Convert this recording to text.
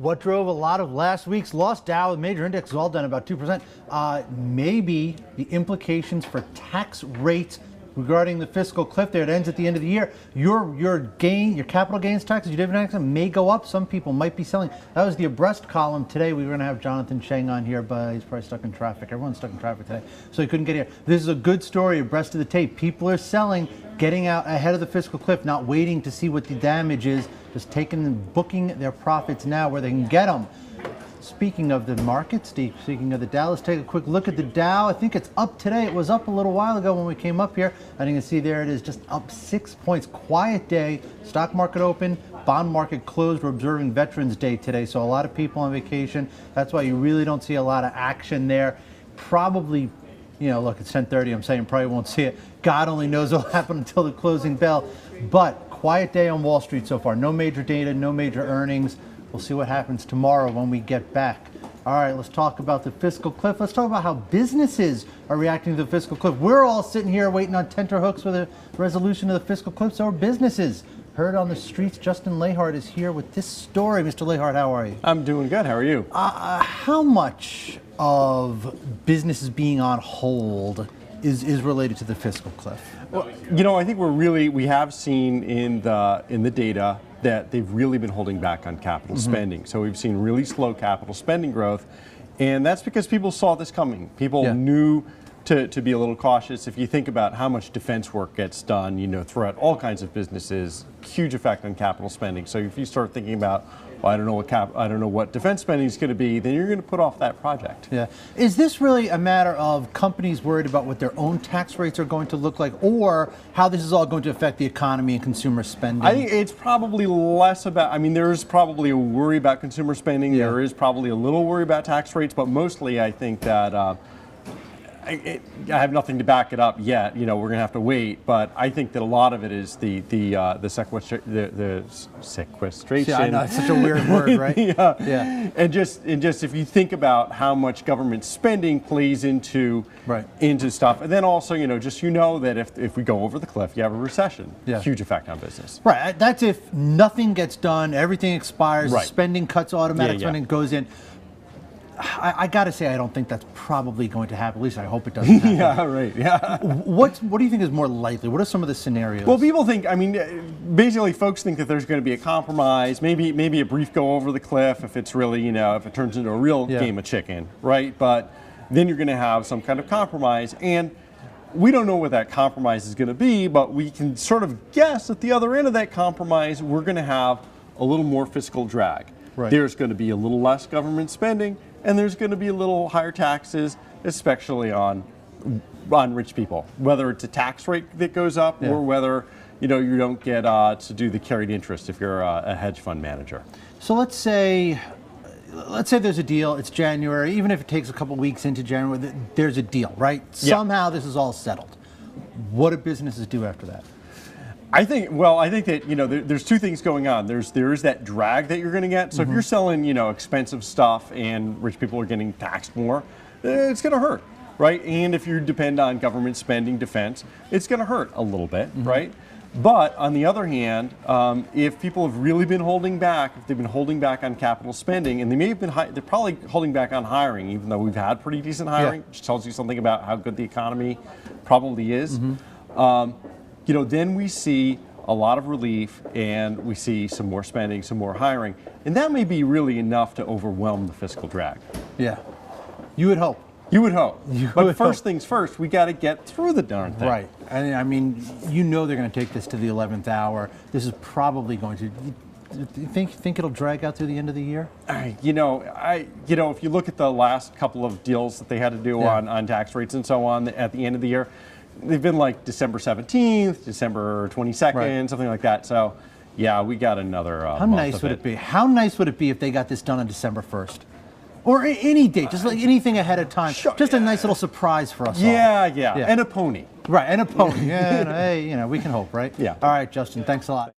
What drove a lot of last week's loss? Dow, major indexes all down about 2%. Maybe the implications for tax rates regarding the fiscal cliff there. It ends at the end of the year. Your capital gains taxes, your dividend taxes may go up. Some people might be selling. That was the Abreast column today. We were going to have Jonathan Chang on here, but he's probably stuck in traffic. Everyone's stuck in traffic today, so he couldn't get here. This is a good story, Abreast of the tape. People are selling, getting out ahead of the fiscal cliff, not waiting to see what the damage is, just booking their profits now where they can get them. Speaking of the market, Steve, speaking of the Dow, let's take a quick look at the Dow. I think it's up today. It was up a little while ago when we came up here. And you can see there it is, just up 6 points. Quiet day. Stock market open. Bond market closed. We're observing Veterans Day today, so a lot of people on vacation. That's why you really don't see a lot of action there. Probably, look, it's 10:30. I'm saying probably won't see it. God only knows what will happen until the closing bell. But quiet day on Wall Street so far. No major data, no major earnings. We'll see what happens tomorrow when we get back. All right, let's talk about the fiscal cliff. Let's talk about how businesses are reacting to the fiscal cliff. We're all sitting here waiting on tenterhooks for the resolution of the fiscal cliff, so are businesses. Heard on the streets, Justin Lahart is here with this story. Mr. Lahart, how are you? I'm doing good. How are you? How much of businesses being on hold is related to the fiscal cliff? Well, I think we have seen in the data that they've really been holding back on capital spending. So we've seen really slow capital spending growth, and that's because people saw this coming. People knew to be a little cautious. If you think about how much defense work gets done, throughout all kinds of businesses, huge effect on capital spending. So if you start thinking about, well, I don't know what defense spending is going to be, then you're going to put off that project. Yeah. Is this really a matter of companies worried about what their own tax rates are going to look like, or how this is all going to affect the economy and consumer spending? I think it's probably less about, there's probably a worry about consumer spending. Yeah. There is probably a little worry about tax rates, but mostly I think that I have nothing to back it up yet. We're going to have to wait, but I think that a lot of it is the sequestration. Yeah, I know, it's such a weird word, right? Yeah. And just if you think about how much government spending plays into stuff, and then also that if we go over the cliff, you have a recession. Yeah. Huge effect on business. Right. That's if nothing gets done, everything expires, spending cuts, automatic spending goes in. I got to say, I don't think that's probably going to happen. At least I hope it doesn't happen. Yeah, right. Yeah. What do you think is more likely? What are some of the scenarios? Well, people think, basically folks think that there's going to be a compromise, maybe a brief go over the cliff if it's really, if it turns into a real game of chicken, right? But then you're going to have some kind of compromise, and we don't know what that compromise is going to be, but we can sort of guess at the other end of that compromise, we're going to have a little more fiscal drag. Right. There's going to be a little less government spending, and there's going to be a little higher taxes, especially on rich people. Whether it's a tax rate that goes up, or whether you don't get to do the carried interest if you're a hedge fund manager. So let's say there's a deal. It's January. Even if it takes a couple weeks into January, there's a deal, right? Yeah. Somehow this is all settled. What do businesses do after that? I think that there's two things going on. There is that drag that you're going to get. So if you're selling expensive stuff and rich people are getting taxed more, it's going to hurt, right? And if you depend on government spending, defense, it's going to hurt a little bit, right? But on the other hand, if people have really been holding back, if they've been holding back on capital spending, and they're probably holding back on hiring, even though we've had pretty decent hiring, which tells you something about how good the economy probably is. Then we see a lot of relief, and we see some more spending, some more hiring, and that may be really enough to overwhelm the fiscal drag. Yeah, you would hope. You would hope. But first things first, we got to get through the darn thing. Right. And they're going to take this to the 11th hour. This is probably going to. Do you think it'll drag out through the end of the year? If you look at the last couple of deals that they had to do on tax rates and so on at the end of the year, they've been like December 17th, December 22nd, something like that. So, yeah, we got another How nice would it be? How nice would it be if they got this done on December 1st? Or any date, just like anything ahead of time. Sure, just a nice little surprise for us all. Yeah. And a pony. Right, and a pony. Hey, we can hope, right? Yeah. All right, Justin, thanks a lot.